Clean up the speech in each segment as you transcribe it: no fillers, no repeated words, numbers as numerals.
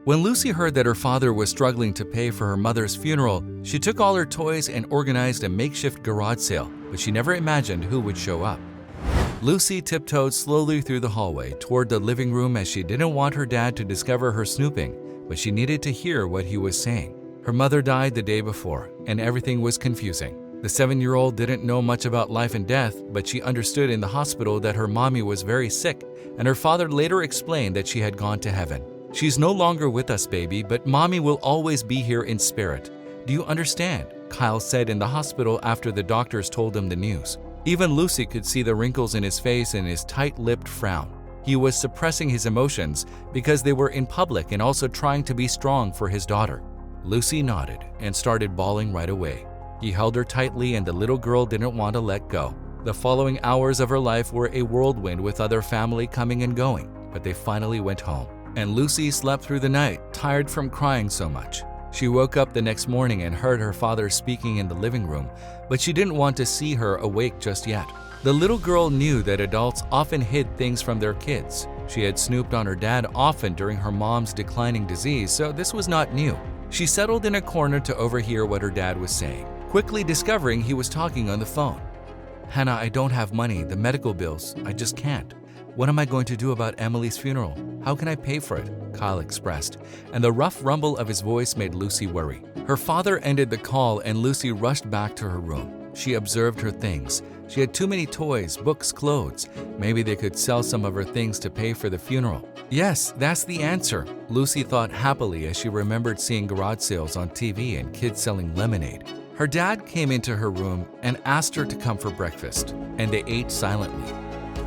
When Lucy heard that her father was struggling to pay for her mother's funeral, she took all her toys and organized a makeshift garage sale, but she never imagined who would show up. Lucy tiptoed slowly through the hallway toward the living room as she didn't want her dad to discover her snooping, but she needed to hear what he was saying. Her mother died the day before, and everything was confusing. The 7-year-old didn't know much about life and death, but she understood in the hospital that her mommy was very sick, and her father later explained that she had gone to heaven. "She's no longer with us, baby, but mommy will always be here in spirit. Do you understand?" Kyle said in the hospital after the doctors told him the news. Even Lucy could see the wrinkles in his face and his tight-lipped frown. He was suppressing his emotions because they were in public and also trying to be strong for his daughter. Lucy nodded and started bawling right away. He held her tightly and the little girl didn't want to let go. The following hours of her life were a whirlwind with other family coming and going, but they finally went home. And Lucy slept through the night, tired from crying so much. She woke up the next morning and heard her father speaking in the living room, but she didn't want to see her awake just yet. The little girl knew that adults often hid things from their kids. She had snooped on her dad often during her mom's declining disease, so this was not new. She settled in a corner to overhear what her dad was saying, quickly discovering he was talking on the phone. "Hannah, I don't have money, the medical bills, I just can't. What am I going to do about Emily's funeral? How can I pay for it?" Kyle expressed, and the rough rumble of his voice made Lucy worry. Her father ended the call and Lucy rushed back to her room. She observed her things. She had too many toys, books, clothes. Maybe they could sell some of her things to pay for the funeral. Yes, that's the answer, Lucy thought happily as she remembered seeing garage sales on TV and kids selling lemonade. Her dad came into her room and asked her to come for breakfast, and they ate silently.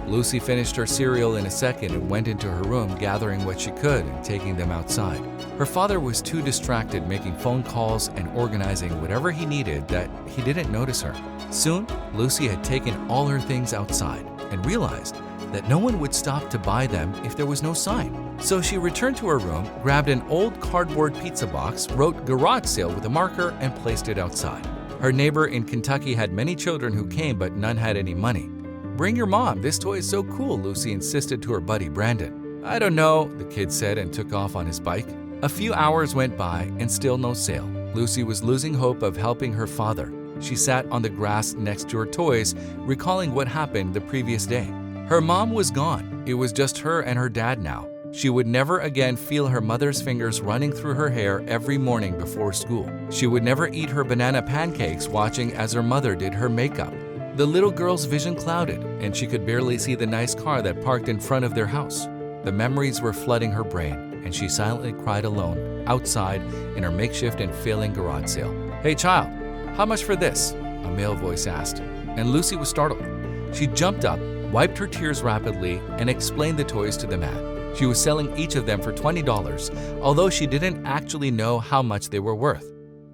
Lucy finished her cereal in a second and went into her room, gathering what she could and taking them outside. Her father was too distracted making phone calls and organizing whatever he needed that he didn't notice her. Soon, Lucy had taken all her things outside and realized that no one would stop to buy them if there was no sign. So she returned to her room, grabbed an old cardboard pizza box, wrote garage sale with a marker, and placed it outside. Her neighbor in Kentucky had many children who came, but none had any money. "Bring your mom, this toy is so cool," Lucy insisted to her buddy Brandon. "I don't know," the kid said and took off on his bike. A few hours went by and still no sale. Lucy was losing hope of helping her father. She sat on the grass next to her toys, recalling what happened the previous day. Her mom was gone. It was just her and her dad now. She would never again feel her mother's fingers running through her hair every morning before school. She would never eat her banana pancakes watching as her mother did her makeup. The little girl's vision clouded, and she could barely see the nice car that parked in front of their house. The memories were flooding her brain, and she silently cried alone, outside, in her makeshift and failing garage sale. "Hey child, how much for this?" a male voice asked, and Lucy was startled. She jumped up, wiped her tears rapidly, and explained the toys to the man. She was selling each of them for $20, although she didn't actually know how much they were worth.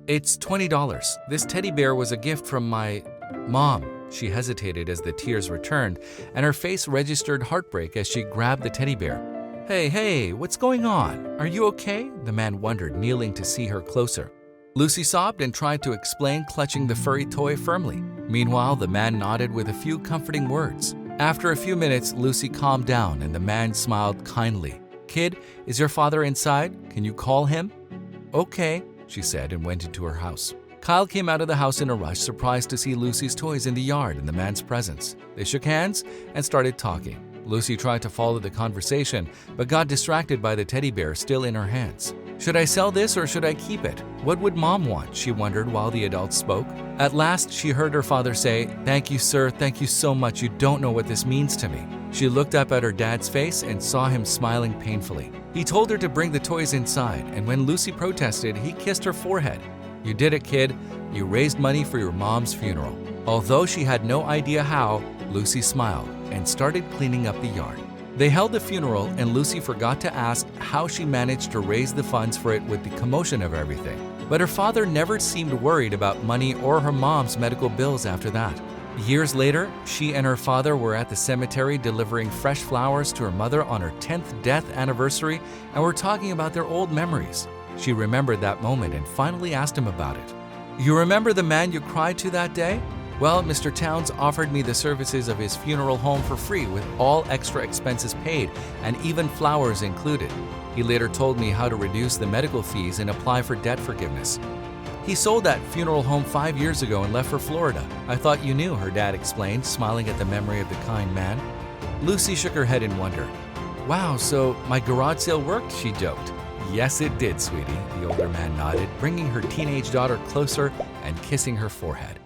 "It's $20. This teddy bear was a gift from my mom." She hesitated as the tears returned, and her face registered heartbreak as she grabbed the teddy bear. Hey, what's going on? Are you okay?" the man wondered, kneeling to see her closer. Lucy sobbed and tried to explain, clutching the furry toy firmly. Meanwhile, the man nodded with a few comforting words. After a few minutes, Lucy calmed down and the man smiled kindly. "Kid, is your father inside? Can you call him?" "Okay," she said and went into her house. Kyle came out of the house in a rush, surprised to see Lucy's toys in the yard in the man's presence. They shook hands and started talking. Lucy tried to follow the conversation, but got distracted by the teddy bear still in her hands. "Should I sell this or should I keep it? What would mom want?" she wondered while the adults spoke. At last, she heard her father say, "Thank you, sir. Thank you so much. You don't know what this means to me." She looked up at her dad's face and saw him smiling painfully. He told her to bring the toys inside, and when Lucy protested, he kissed her forehead. "You did it, kid. You raised money for your mom's funeral." Although she had no idea how, Lucy smiled and started cleaning up the yard. They held the funeral, and Lucy forgot to ask how she managed to raise the funds for it with the commotion of everything. But her father never seemed worried about money or her mom's medical bills after that. Years later, she and her father were at the cemetery delivering fresh flowers to her mother on her 10th death anniversary and were talking about their old memories. She remembered that moment and finally asked him about it. "You remember the man you cried to that day?" Well, Mr. Towns offered me the services of his funeral home for free with all extra expenses paid and even flowers included. He later told me how to reduce the medical fees and apply for debt forgiveness. He sold that funeral home 5 years ago and left for Florida. I thought you knew, her dad explained, smiling at the memory of the kind man. Lucy shook her head in wonder. Wow, so my garage sale worked, she joked. Yes, it did, sweetie, the older man nodded, bringing her teenage daughter closer and kissing her forehead.